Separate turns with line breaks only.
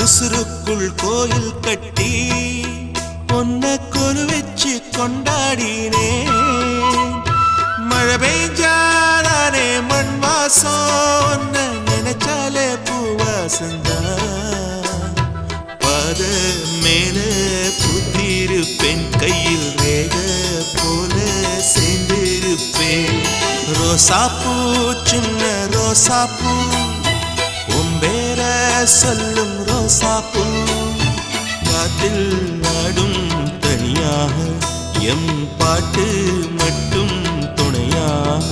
உசுருக்குள் கோயில் கட்டி உன்னை கொலு வச்சு கொண்டாடினே மழை பெய்ஞ்சாலே மண் வாசம் நினைச்சாலே பூவாசந்தான் பாத மேல புத்திருப்பேன் கையில் ரேக போல சேர்ந்திருப்பேன் ரோசாப்பூ சின்ன ரோசாப்பூ உம்பேர சொல்லும் ரோசாப்பூ காத்தில் நாடும் தனியாக எம் பாட்டு மட்டும் துணையாக